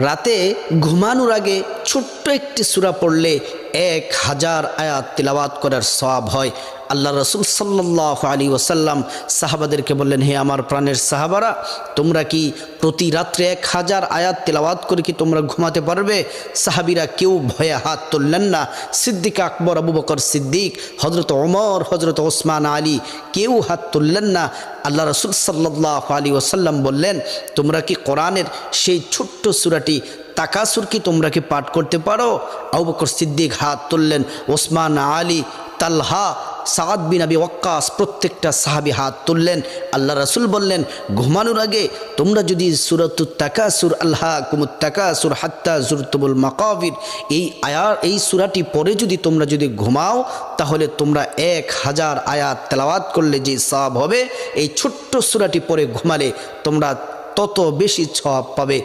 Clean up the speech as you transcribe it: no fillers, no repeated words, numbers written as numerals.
রাতে ঘুমানোর আগে ছোট্ট একটি সূরা পড়লে 1000 আয়াত তিলাওয়াত করার সওয়াব হয়। আল্লাহ রসুল সাল্লাল্লাহু আলাইহি ওয়াসাল্লাম সাহাবাদেরকে বললেন, হে আমার প্রাণের সাহাবারা, তোমরা কি প্রতি রাত্রে 1000 আয়াত তিলাওয়াত করে কি তোমরা ঘুমাতে পারবে? সাহাবীরা কেউ ভয়ে হাত তুললেন না। সিদ্দিক আকবর, আবু বকর সিদ্দিক, হজরত ওমর, হজরত ওসমান আলী কেউ হাত তুললেন না। আল্লাহ রসুল সাল্লাল্লাহু আলাইহি ওয়াসাল্লাম বললেন, তোমরা কি কোরআনের সেই ছোট্ট সূরাটি তাকাসুর কি তোমরা কি পাঠ করতে পারো? আবু বকর সিদ্দিক হাত তুললেন, ওসমান আলী, তালহা, সাদ বিন আবি ওয়াক্কাস প্রত্যেকটা সাহাবী হাত তুললেন। আল্লাহ রাসূল বললেন, ঘুমানোর আগে তোমরা যদি সূরাতুত তাকাসুর, আলহাকুমুত তাকাসুর হাত্তা যুরতুমুল মাকাবির, এই সূরাটি পড়ে যদি তোমরা যদি ঘুমাও, তাহলে তোমরা 1000 আয়াত তেলাওয়াত করলে যে সওয়াব হবে, এই ছোট্ট সূরাটি পড়ে ঘুমালে তোমরা তত বেশি সওয়াব পাবে।